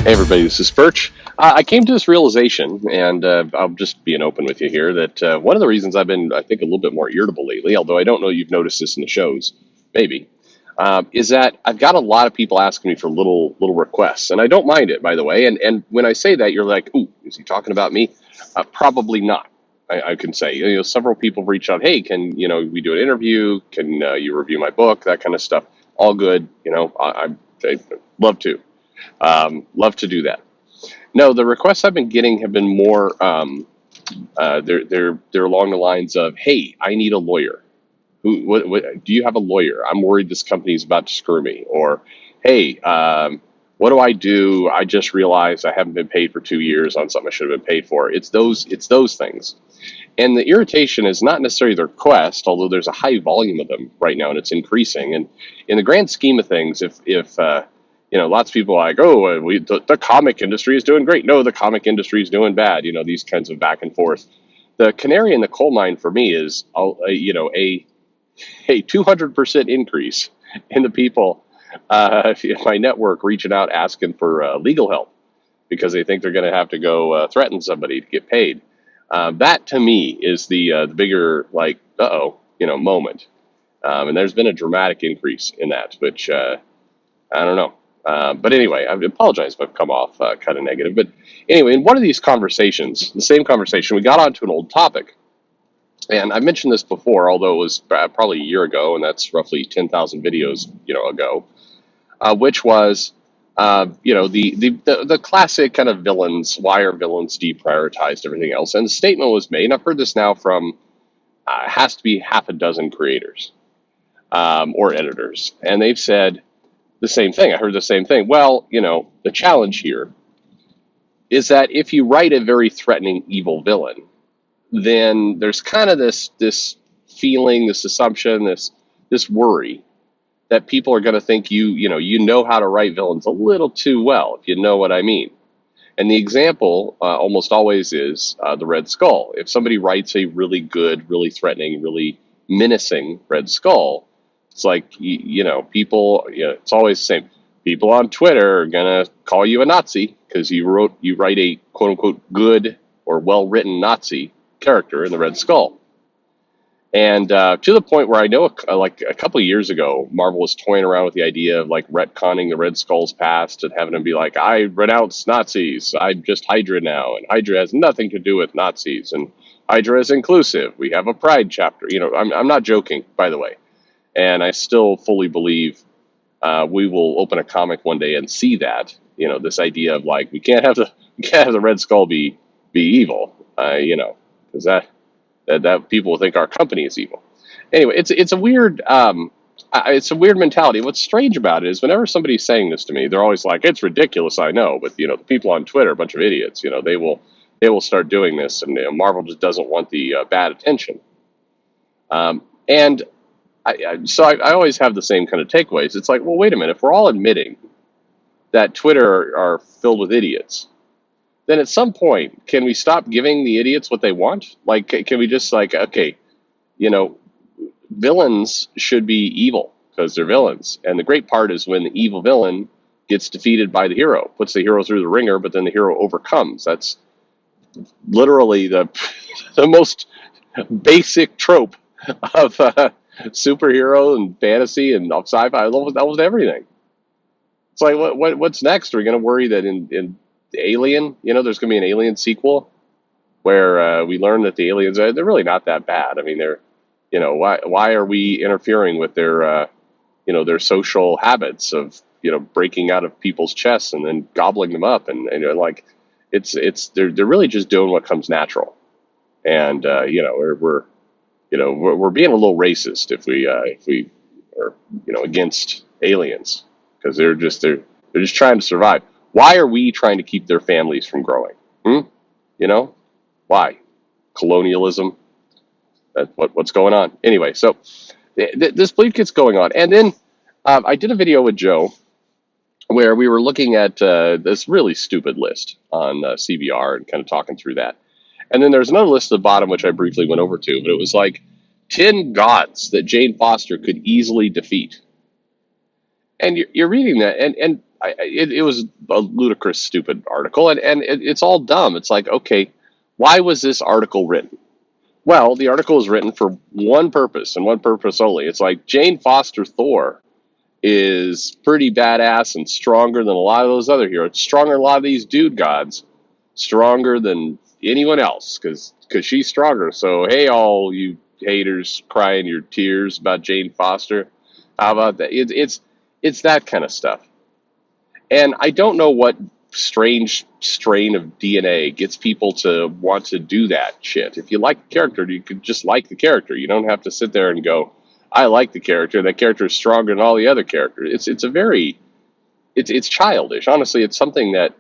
Hey everybody, this is Perch. I came to this realization, and I'll just being open with you here, that one of the reasons I've been, I think, a little bit more irritable lately, although I don't know you've noticed this in the shows, maybe, is that I've got a lot of people asking me for little requests, and I don't mind it, by the way. And when I say that, you're like, "Ooh, is he talking about me?" Probably not. I can say, several people reach out, "Hey, can we do an interview? Can you review my book? That kind of stuff." All good. I'd love to. Love to do that. No, the requests I've been getting have been more. They're along the lines of, "Hey, I need a lawyer. What do you have a lawyer? I'm worried this company is about to screw me." Or, "Hey, what do I do? I just realized I haven't been paid for 2 years on something I should have been paid for." It's those things, and the irritation is not necessarily the request, although there's a high volume of them right now and it's increasing. And in the grand scheme of things, if lots of people are like, "Oh, the comic industry is doing great." No, the comic industry is doing bad. These kinds of back and forth. The canary in the coal mine for me is, a 200% increase in the people in my network reaching out asking for legal help because they think they're going to have to go threaten somebody to get paid. That to me is the bigger, like, moment. And there's been a dramatic increase in that, which I don't know. But anyway, I apologize if I've come off kind of negative. But anyway, in one of these conversations, the same conversation, we got onto an old topic. And I mentioned this before, although it was probably a year ago, and that's roughly 10,000 videos, ago, which was, the classic kind of villains. Why are villains deprioritized? Everything else, and the statement was made. And I've heard this now from has to be half a dozen creators or editors, and they've said the same thing. I heard the same thing. Well, the challenge here is that if you write a very threatening, evil villain, then there's kind of this feeling, this assumption, this worry that people are going to think you know how to write villains a little too well, if you know what I mean. And the example almost always is the Red Skull. If somebody writes a really good, really threatening, really menacing Red Skull, it's like, people, it's always the same. People on Twitter are going to call you a Nazi because you write a quote unquote good or well written Nazi character in the Red Skull. And to the point where I know, like a couple of years ago, Marvel was toying around with the idea of like retconning the Red Skull's past and having them be like, "I renounce Nazis. I'm just Hydra now, and Hydra has nothing to do with Nazis, and Hydra is inclusive. We have a Pride chapter." I'm not joking, by the way. And I still fully believe we will open a comic one day and see that. This idea of like we can't have the Red Skull be evil. Because that people will think our company is evil. Anyway, it's a weird mentality. What's strange about it is whenever somebody's saying this to me, they're always like, "It's ridiculous, I know," but the people on Twitter are a bunch of idiots. They will start doing this, and Marvel just doesn't want the bad attention. And so I always have the same kind of takeaways. It's like, well, wait a minute. If we're all admitting that Twitter are filled with idiots, then at some point, can we stop giving the idiots what they want? Like, can we just like, okay, villains should be evil because they're villains. And the great part is when the evil villain gets defeated by the hero, puts the hero through the ringer, but then the hero overcomes. That's literally the most basic trope of superhero and fantasy and sci-fi. Almost everything. It's like, what's next? Are we going to worry that in Alien, there's going to be an Alien sequel where we learn that the aliens they're really not that bad. I mean, they're, why are we interfering with their social habits of breaking out of people's chests and then gobbling them up and like they're really just doing what comes natural, and we're being a little racist if we are against aliens because they're just trying to survive. Why are we trying to keep their families from growing? Why? Colonialism. What's going on? Anyway, so this belief gets going on, and then I did a video with Joe where we were looking at this really stupid list on CBR and kind of talking through that. And then there's another list at the bottom, which I briefly went over to, but it was like 10 gods that Jane Foster could easily defeat. And you're reading that, and it was a ludicrous, stupid article, and it's all dumb. It's like, okay, why was this article written? Well, the article was written for one purpose and one purpose only. It's like Jane Foster Thor is pretty badass and stronger than a lot of those other heroes. Stronger than a lot of these dude gods. Stronger than anyone else because she's stronger. So hey, all you haters crying your tears about Jane Foster, how about that? It's that kind of stuff. And I don't know what strange strain of DNA gets people to want to do that shit. If you like the character, you could just like the character. You don't have to sit there and go, I like the character. That character is stronger than all the other characters. It's childish. Honestly, it's something that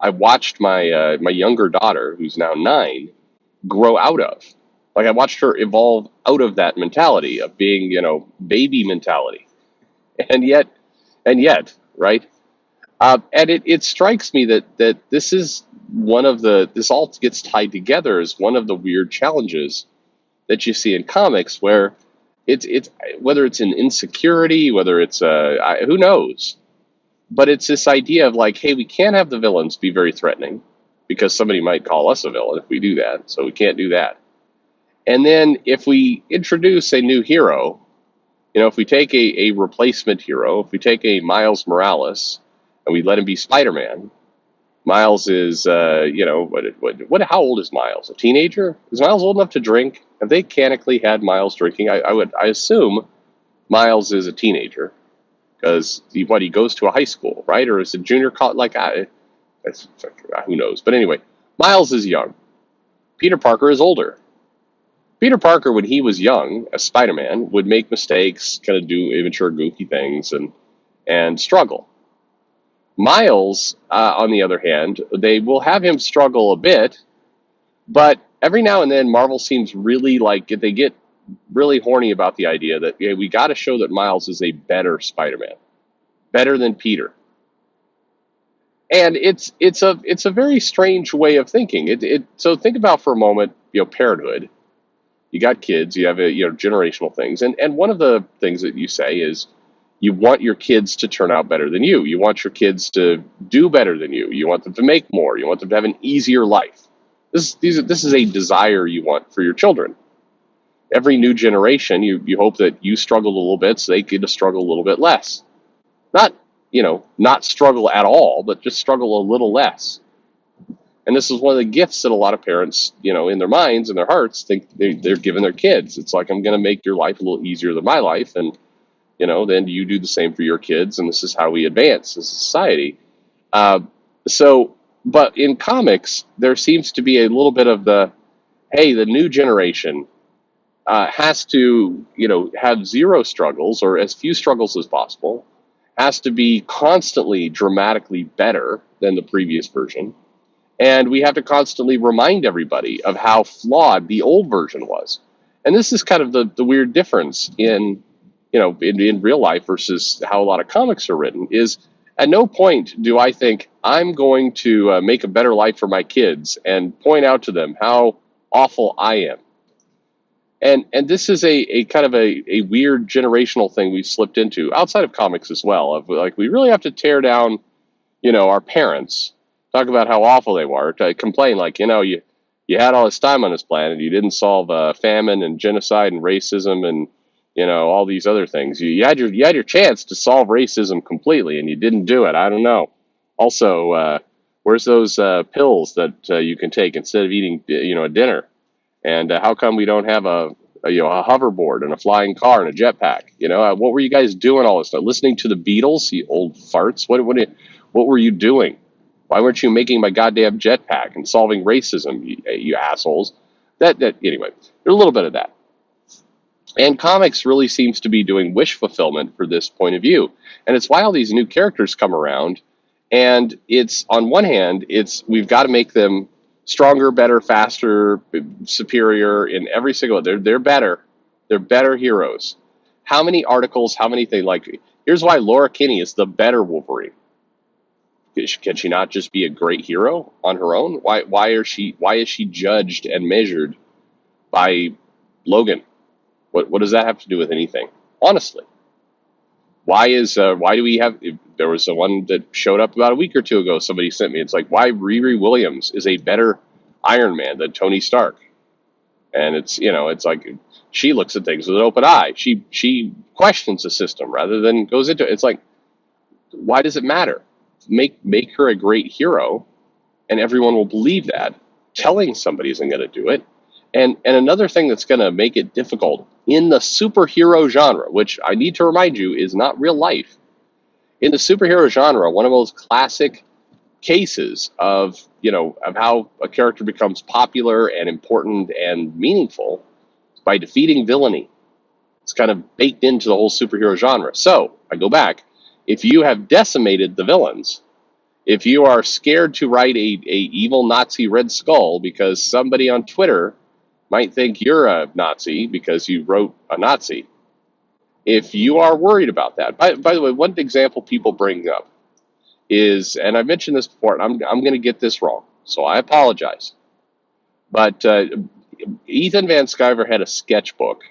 I watched my younger daughter, who's now 9, grow out of. Like I watched her evolve out of that mentality of being, baby mentality, and yet, right? And it strikes me that this is this all gets tied together as one of the weird challenges that you see in comics, where it's whether it's an insecurity, whether it's who knows, but it's this idea of like, hey, we can't have the villains be very threatening because somebody might call us a villain if we do that, so we can't do that. And then if we introduce a new hero, if we take a replacement hero, if we take a Miles Morales and we let him be Spider-Man, Miles is, how old is Miles? A teenager? Is Miles old enough to drink? Have they canonically had Miles drinking? I assume Miles is a teenager because he goes to a high school, right? Or is it junior college? Who knows? But anyway, Miles is young. Peter Parker is older. Peter Parker, when he was young, as Spider-Man, would make mistakes, kind of do immature, goofy things, and struggle. Miles, on the other hand, they will have him struggle a bit, but every now and then Marvel seems really they get really horny about the idea that we got to show that Miles is a better Spider-Man, better than Peter. And it's a very strange way of thinking. So think about for a moment, parenthood. You got kids, you have generational things, and one of the things that you say is you want your kids to turn out better than you. You want your kids to do better than you. You want them to make more. You want them to have an easier life. This is a desire you want for your children. Every new generation, you hope that you struggle a little bit so they get to struggle a little bit less. Not struggle at all, but just struggle a little less. And this is one of the gifts that a lot of parents, in their minds and their hearts, think they're giving their kids. It's like, I'm going to make your life a little easier than my life, and then you do the same for your kids, and this is how we advance as a society. But in comics, there seems to be a little bit of the new generation has to, have zero struggles or as few struggles as possible, has to be constantly dramatically better than the previous version. And we have to constantly remind everybody of how flawed the old version was. And this is kind of the weird difference in real life versus how a lot of comics are written, is at no point do I think I'm going to make a better life for my kids and point out to them how awful I am. And this is a kind of a weird generational thing we've slipped into outside of comics as well, of like, we really have to tear down, our parents, talk about how awful they were, to complain like, you had all this time on this planet, you didn't solve famine and genocide and racism and all these other things. You had your chance to solve racism completely, and you didn't do it. I don't know. Also, where's those pills that you can take instead of eating a dinner? And how come we don't have a hoverboard and a flying car and a jetpack? What were you guys doing all this time? Listening to the Beatles, you old farts. What were you doing? Why weren't you making my goddamn jetpack and solving racism, you assholes? That anyway. There's a little bit of that. And comics really seems to be doing wish fulfillment for this point of view. And it's why all these new characters come around. And it's, on one hand, we've got to make them stronger, better, faster, superior in every single. They're better. They're better heroes. How many articles? How many things? Like, here's why Laura Kinney is the better Wolverine. Can she not just be a great hero on her own? Why is she judged and measured by Logan? What does that have to do with anything? Honestly, Why do we have? There was the one that showed up about a week or two ago. Somebody sent me. It's like, why Riri Williams is a better Iron Man than Tony Stark, and it's like she looks at things with an open eye. She questions the system rather than goes into it. It's like, why does it matter? Make her a great hero, and everyone will believe that. Telling somebody isn't going to do it. And another thing that's going to make it difficult in the superhero genre, which I need to remind you is not real life. In the superhero genre, one of those classic cases of how a character becomes popular and important and meaningful is by defeating villainy. It's kind of baked into the whole superhero genre. So I go back. If you have decimated the villains, if you are scared to write a evil Nazi Red Skull because somebody on Twitter might think you're a Nazi because you wrote a Nazi, if you are worried about that, by the way, one example people bring up is, and I mentioned this before, and I'm going to get this wrong, so I apologize, but Ethan Van Sciver had a sketchbook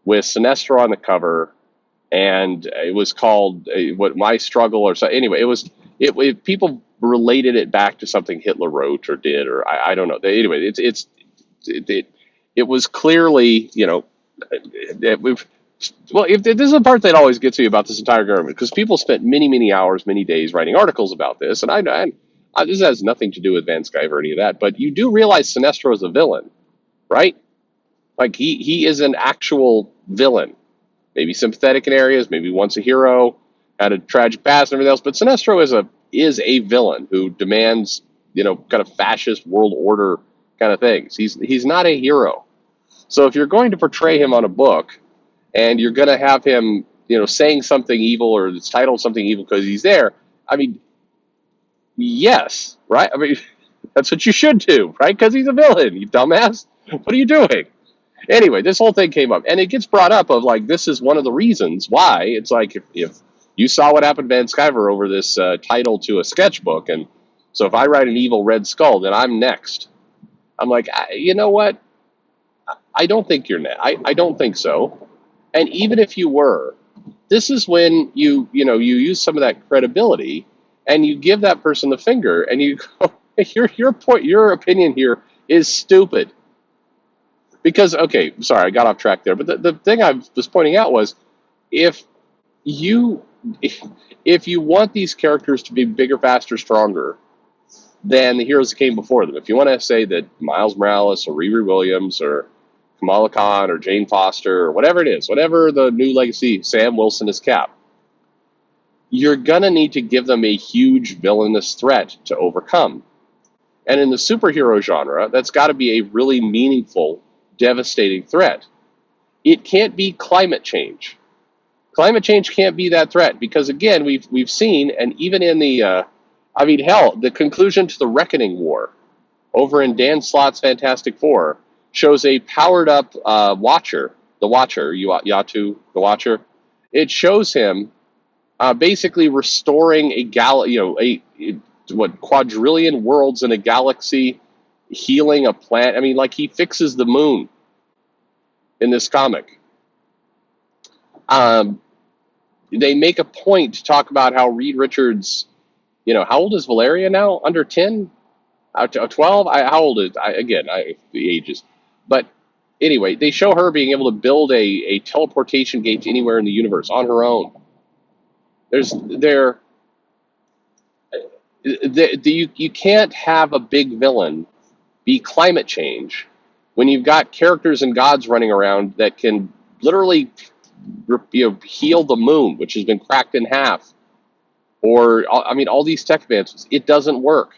with Sinestro on the cover, and it was called what My Struggle or so. Anyway, people related it back to something Hitler wrote or did, or I don't know. Anyway, it was clearly, if this is the part that always gets me about this entire government, because people spent many hours, many days writing articles about this, and this has nothing to do with Van Sciver or any of that, but you do realize Sinestro is a villain, right? Like he is an actual villain, maybe sympathetic in areas, maybe once a hero, had a tragic past and everything else, but Sinestro is a villain who demands, kind of fascist world order kind of things. He's not a hero. So if you're going to portray him on a book and you're going to have him, saying something evil or it's titled something evil because he's there, I mean, yes, right? I mean, that's what you should do, right? Because he's a villain, you dumbass. What are you doing? Anyway, this whole thing came up, and it gets brought up of like, this is one of the reasons why it's like, if you saw what happened to Van Sciver over this title to a sketchbook, and so if I write an evil Red Skull, then I'm next. I'm like, you know what? I don't think you're next. I don't think so. And even if you were, this is when you use some of that credibility and you give that person the finger and you go, your opinion here is stupid. Because, okay, sorry, I got off track there. But the thing I was pointing out was, if you want these characters to be bigger, faster, stronger than the heroes that came before them, if you want to say that Miles Morales or Riri Williams or Kamala Khan or Jane Foster or whatever it is, whatever the new legacy, Sam Wilson is Cap, you're going to need to give them a huge villainous threat to overcome. And in the superhero genre, that's got to be a really meaningful, devastating threat. It can't be climate change. Climate change can't be that threat because, again, we've seen, and even in the, the conclusion to the Reckoning War over in Dan Slott's Fantastic Four shows a powered-up Watcher, the Watcher, Yatu, the Watcher. It shows him basically restoring quadrillion worlds in a galaxy, healing a planet. I mean, like, he fixes the moon in this comic. They make a point to talk about how Reed Richards, how old is Valeria now? Under 10? 12? How old is, the ages. But anyway, they show her being able to build a teleportation gate to anywhere in the universe on her own. You can't have a big villain be climate change when you've got characters and gods running around that can literally heal the moon, which has been cracked in half, or all these tech advances. It doesn't work.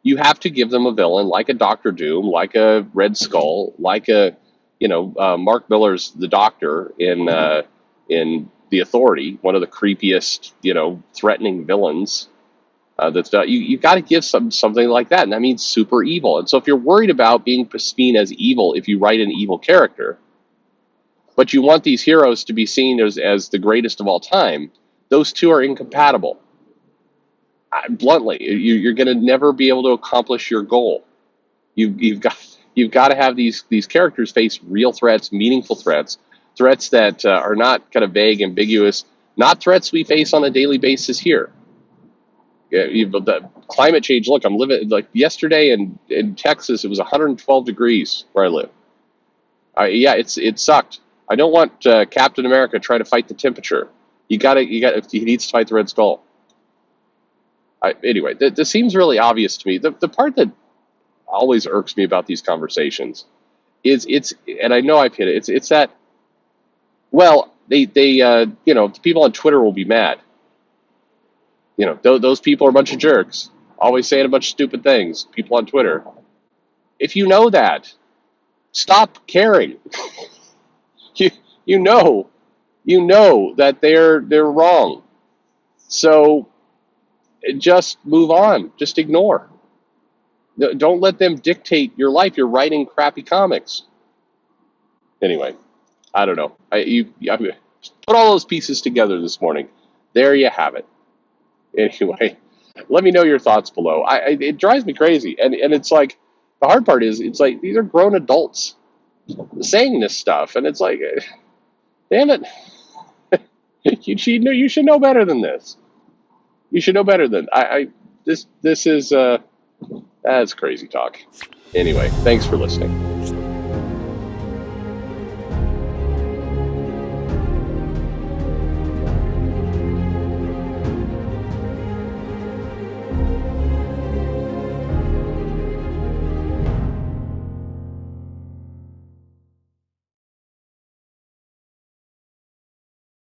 You have to give them a villain like a Doctor Doom, like a Red Skull, like a Mark Miller's the Doctor in The Authority, one of the creepiest threatening villains. You got to give something like that, and that means super evil. And so if you're worried about being seen as evil if you write an evil character, but you want these heroes to be seen as the greatest of all time, those two are incompatible. Bluntly, you're going to never be able to accomplish your goal. You've got to have these characters face real threats, meaningful threats that are not kind of vague, ambiguous. not threats we face on a daily basis here. Yeah, the climate change. Look, I'm living like yesterday in Texas. It was 112 degrees where I live. Yeah, it sucked. I don't want Captain America trying to fight the temperature. You got. He needs to fight the Red Skull. Anyway, this seems really obvious to me. The part that always irks me about these conversations is and I know I've hit it. It's that. Well, they the people on Twitter will be mad. Those people are a bunch of jerks, always saying a bunch of stupid things. People on Twitter. If you know that, stop caring. you you know that they're wrong. So just move on. Just ignore. Don't let them dictate your life. You're writing crappy comics. Anyway, I don't know. I put all those pieces together this morning. There you have it. Anyway, let me know your thoughts below. It drives me crazy, and it's like the hard part is it's like these are grown adults saying this stuff, and it's like, damn it, you should know better than this. You should know better than this is that's crazy talk. Anyway, thanks for listening.